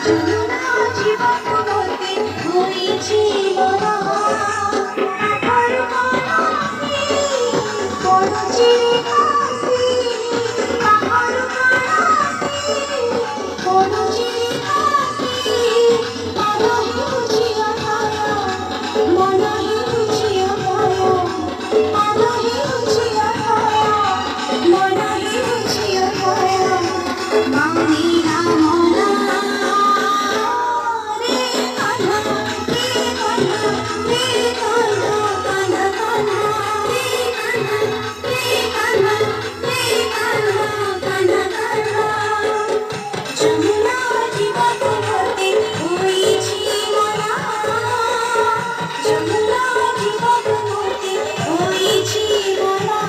যমুনা জীবনবতী হয়েছি বলা আধার কলসি করছি কাশি আধার কলসি করছি কাশি মনহি বুঝিয়া পায়া মনহি বুঝিয়া পায়া মনহি বুঝিয়া পায়া মনহি বুঝিয়া পায়া মানি না মনা রে কানা রে কানা রে কানা কানা কানা রে কানা রে কানা রে কানা কানা কানা যমুনা জীবনবতী হয়েছি বলা যমুনা জীবনবতী হয়েছি বলা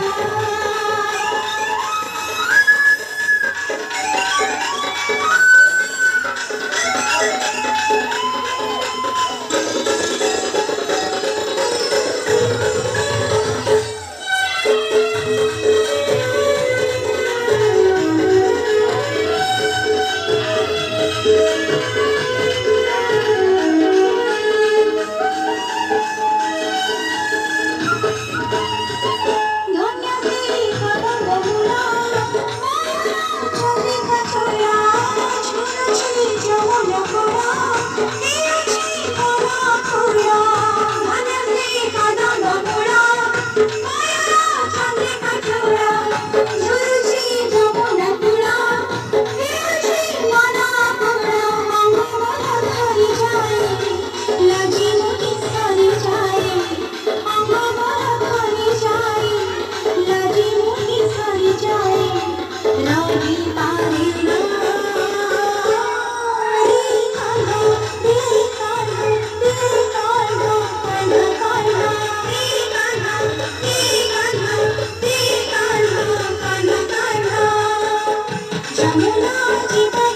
যমুনা জীবন